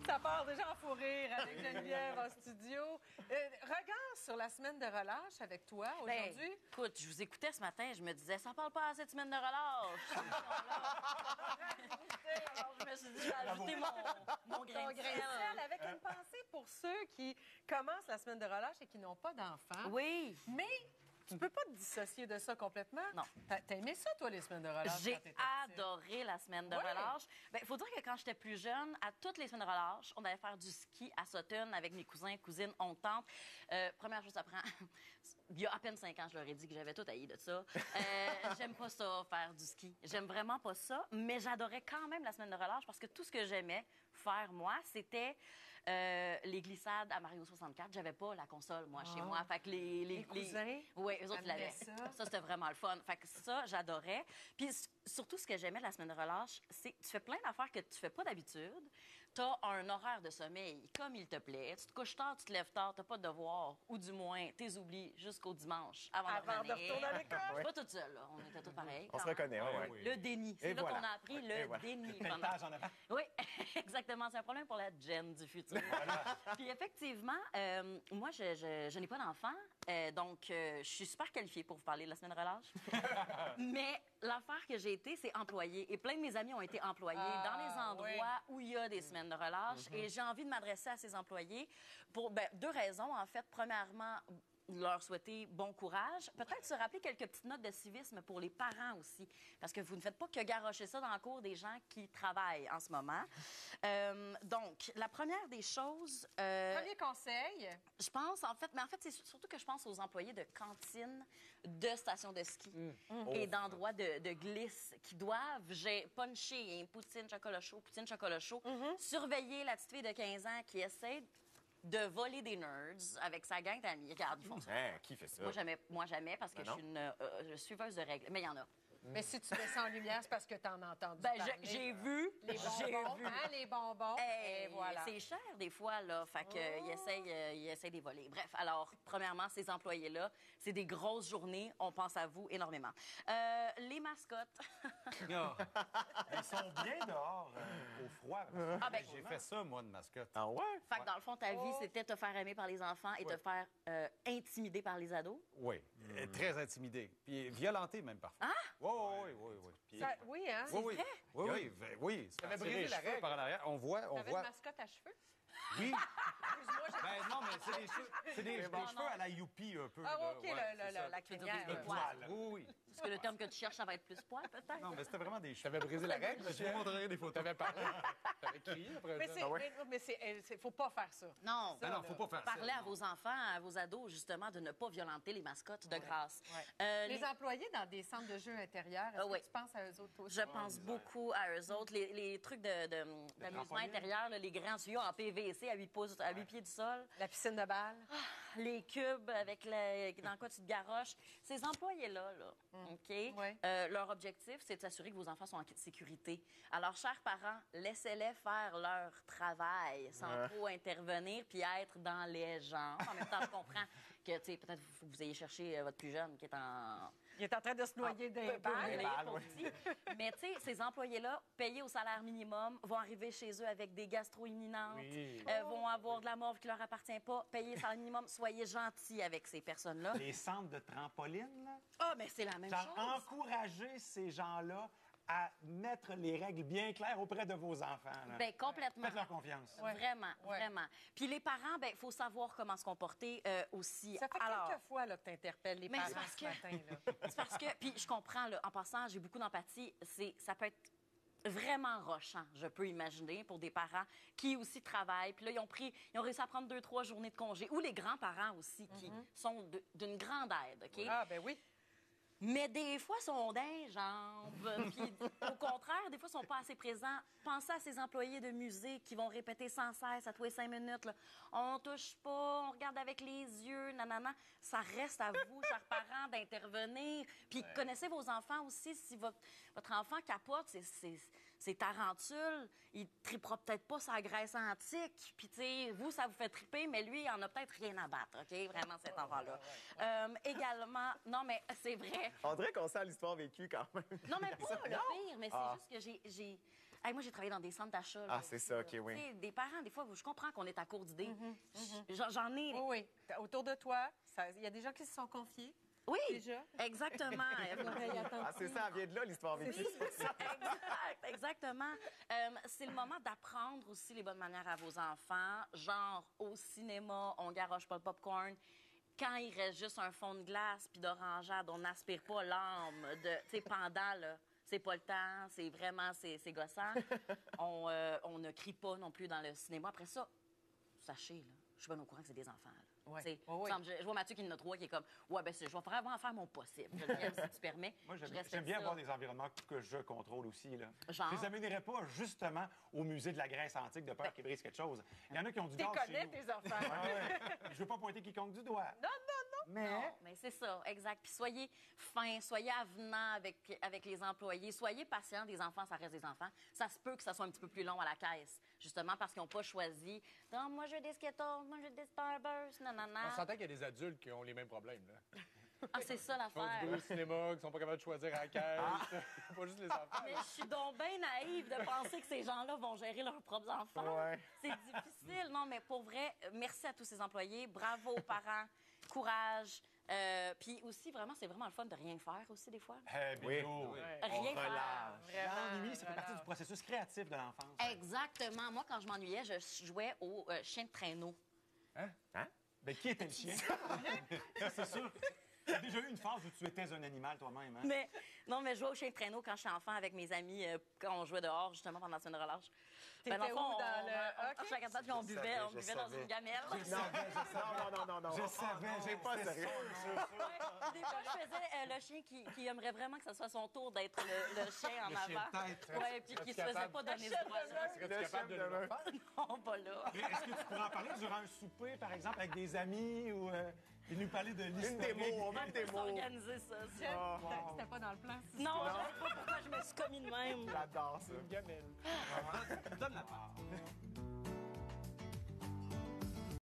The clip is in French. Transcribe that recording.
Ça part déjà en fou rire avec Geneviève en studio. Regard sur la semaine de relâche avec toi aujourd'hui. Écoute, je vous écoutais ce matin, je me disais, ça parle pas à cette semaine de relâche. Alors, je me suis dit, ajouter mon grain de sel. Avec une pensée pour ceux qui commencent la semaine de relâche et qui n'ont pas d'enfants. Oui. Mais tu peux pas te dissocier de ça complètement. Non. T'as aimé ça, toi, les semaines de relâche? J'ai adoré la semaine de relâche. Il faut dire que quand j'étais plus jeune, à toutes les semaines de relâche, on allait faire du ski à Sutton avec mes cousins, cousines, oncles, tantes. Première chose, ça prend... Il y a à peine 5 ans, je leur ai dit que j'avais tout haï de ça. J'aime pas ça, faire du ski. J'aime vraiment pas ça, mais j'adorais quand même la semaine de relâche parce que tout ce que j'aimais faire, moi, c'était les glissades à Mario 64. J'avais pas la console, moi, chez moi. Fait que les cousins? Oui, eux autres, ils l'avaient. Ça, c'était vraiment le fun. Fait que ça, j'adorais. Puis surtout, ce que j'aimais de la semaine de relâche, c'est que tu fais plein d'affaires que tu fais pas d'habitude. Tu as un horaire de sommeil comme il te plaît. Tu te couches tard, tu te lèves tard, tu n'as pas de devoirs. Ou du moins, tu les oublies jusqu'au dimanche avant de retourner à l'école. Je suis pas toute seule, là. On était tous pareils. On se reconnaît, oui. Le déni. C'est là qu'on a appris le déni. Page en avant. Oui, exactement. C'est un problème pour la Jen du futur. Puis effectivement, moi, je n'ai pas d'enfant. Donc, je suis super qualifiée pour vous parler de la semaine de relâche. Mais l'affaire que j'ai été, c'est employée. Et plein de mes amis ont été employés dans les endroits où il y a des semaines de relâche. Et j'ai envie de m'adresser à ces employés pour 2 raisons, en fait. Premièrement, leur souhaiter bon courage. Peut-être se rappeler quelques petites notes de civisme pour les parents aussi, parce que vous ne faites pas que garrocher ça dans le cours des gens qui travaillent en ce moment. Donc, la première des choses... Premier conseil? Je pense, en fait, c'est surtout que je pense aux employés de cantines, de stations de ski et d'endroits de glisse qui doivent puncher poutine, chocolat chaud, surveiller la petite fille de 15 ans qui essaie de voler des nerds avec sa gang d'amis. Regarde, ils font ça. Qui fait ça? Moi, jamais, parce que je suis une suiveuse de règles. Mais il y en a. Mais si tu mets ça en lumière, c'est parce que t'en as entendu parler. J'ai vu. Les bonbons, les bonbons. Et voilà. C'est cher, des fois, là. Fait qu'ils essayent de les voler. Bref, alors, premièrement, ces employés-là, c'est des grosses journées. On pense à vous énormément. Les mascottes. Ils sont bien dehors, au froid. J'ai fait ça, moi, de mascotte. Ah ouais? Fait que dans le fond, ta vie, c'était te faire aimer par les enfants et te faire intimider par les ados. Oui, très intimidé. Puis violenté, même, parfois. Ah? Oui. Puis... Oui, hein? Oui. Se faire tirer les cheveux par en arrière. On voit. T'avais une mascotte à cheveux? Oui. Non, mais c'est des cheveux à la Youpi, un peu. Ah, OK, la crinière. Des poils. Oui. Parce que le terme que tu cherches, ça va être plus poil, peut-être? Non, mais c'était vraiment des cheveux. T'avais brisé la règle? Je vous montrerai des photos. T'avais parlé? T'avais crié après ça? Mais faut pas faire ça. Non. Non, faut pas faire ça. Parlez à vos enfants, à vos ados, justement, de ne pas violenter les mascottes de grâce. Les employés dans des centres de jeux intérieurs, est-ce que tu penses à eux autres aussi? Je pense beaucoup à eux autres. Les trucs d'amusement intérieur, les grands tuyaux en PVC à 8 pieds du sol. La piscine de balle. Les cubes avec dans quoi tu te garoches. Ces employés-là, OK? Leur objectif, c'est de s'assurer que vos enfants sont en sécurité. Alors, chers parents, laissez-les faire leur travail sans trop intervenir puis être dans les gens. En même temps, je comprends que, tu sais, peut-être faut que vous ayez cherché votre plus jeune qui est en... Il est en train de se noyer des balles. Mais, tu sais, ces employés-là, payés au salaire minimum, vont arriver chez eux avec des gastro imminentes, vont avoir de la morve qui leur appartient pas, payés au salaire minimum. Soyez gentils avec ces personnes-là. Les centres de trampoline, là. Ah, mais c'est la même chose. Encourager ces gens-là à mettre les règles bien claires auprès de vos enfants. Là. Bien, complètement. Faites-leur confiance. Vraiment. Puis les parents, il faut savoir comment se comporter aussi. Ça fait quelques fois là, que tu interpelles les parents ce matin. C'est parce que, puis je comprends, là, en passant, j'ai beaucoup d'empathie, ça peut être vraiment rochant, je peux imaginer, pour des parents qui aussi travaillent. Puis là, ils ont réussi à prendre 2-3 journées de congé. Ou les grands-parents aussi, qui sont d'une grande aide, OK? Ah, ben oui. Mais des fois, ils sont d'un jambes. Puis, au contraire, des fois, ils sont pas assez présents. Pensez à ces employés de musée qui vont répéter sans cesse à tous les 5 minutes. Là, on touche pas, on regarde avec les yeux, nanana. Ça reste à vous, chers parents, d'intervenir. Puis, connaissez vos enfants aussi. Si votre enfant capote, c'est tarentule, il tripera peut-être pas sa graisse antique. Puis, tu sais, vous, ça vous fait triper, mais lui, il en a peut-être rien à battre, OK? Vraiment, cet enfant-là. Également, non, mais c'est vrai. On dirait qu'on sent l'histoire vécue quand même. Non, mais pas le pire, mais c'est juste que Hey, moi, j'ai travaillé dans des centres d'achat. Ah, c'est ça, OK, oui. Tu sais, des parents, des fois, je comprends qu'on est à court d'idées. J'en ai... Oui, oui. Autour de toi, il y a des gens qui se sont confiés. Oui, Déjà? exactement. Ah, c'est ça, elle vient de là, l'histoire vécue. Exactement. C'est le moment d'apprendre aussi les bonnes manières à vos enfants. Genre, au cinéma, on garoche pas le popcorn. Quand il reste juste un fond de glace puis d'orangeade, on n'aspire pas l'âme de... Tu sais, pendant, là, c'est pas le temps, c'est vraiment... C'est gossant. On ne crie pas non plus dans le cinéma. Après ça, sachez, là, je suis bien au courant que c'est des enfants, là. Ouais. Tu sais, Oui. je vois Mathieu qui en a 3 qui est comme ouais, ben je vais vraiment faire mon possible. Je l'aime, si tu permets. Moi, Je j'aime respecte bien ça. avoir des environnements que je contrôle aussi. Là. Genre? Je les amènerais pas justement au musée de la Grèce antique de peur qu'ils brisent quelque chose. Il y en a qui ont du Tu gaz chez connais nous. tes enfants. Ah ouais. Je veux pas pointer quiconque du doigt. Non. Mais Non, mais c'est ça, exact. Puis soyez fins, soyez avenants avec les employés, soyez patients. Des enfants, ça reste des enfants. Ça se peut que ça soit un petit peu plus long à la caisse, justement parce qu'ils n'ont pas choisi. Non, moi, je veux des Skittles, moi, je veux des Starburst, non. On s'entend qu'il y a des adultes qui ont les mêmes problèmes. Là. Ah, c'est ça Ils font du l'affaire. bruit au cinéma, qui sont pas capables de choisir à la caisse. Pas juste les enfants. Mais je suis donc bien naïve de penser que ces gens-là vont gérer leurs propres enfants. Ouais. C'est difficile. Non, mais pour vrai, merci à tous ces employés. Bravo aux parents. Courage. Puis aussi, vraiment, c'est vraiment le fun de rien faire aussi, des fois. Oui. bingo. Rien faire. Vraiment. L'ennui, ça fait partie du processus créatif de l'enfance. Exactement. Moi, quand je m'ennuyais, je jouais au chien de traîneau. Ben, qui était le chien? Ça, c'est sûr. Tu as déjà eu une phase où tu étais un animal toi-même, hein? Mais non, mais je jouais au chien de traîneau quand j'étais enfant avec mes amis, quand on jouait dehors, justement, pendant la semaine de relâche. T'étais dans le fond, où dans on le hockey? marchait à quatre pattes, puis on buvait savais, dans savais. une gamelle. Non. Je savais, C'est pas sérieux. Ouais, des fois, je faisais le chien qui aimerait vraiment que ce soit son tour d'être le chien en Le chien avant. de tête. Ouais, puis qui se faisait pas donner ce droit-là. Serais-tu capable de le faire? Non, pas là. Mais est-ce que tu pourrais en parler durant un souper, par exemple, avec des amis ou nous parler de Une l'histoire? démo, on veut une démo. Organiser ça. C'était pas dans le plan. ça. Non, je sais pas pourquoi je me suis commis de même. J'adore ça. Une gamelle. Donne la part.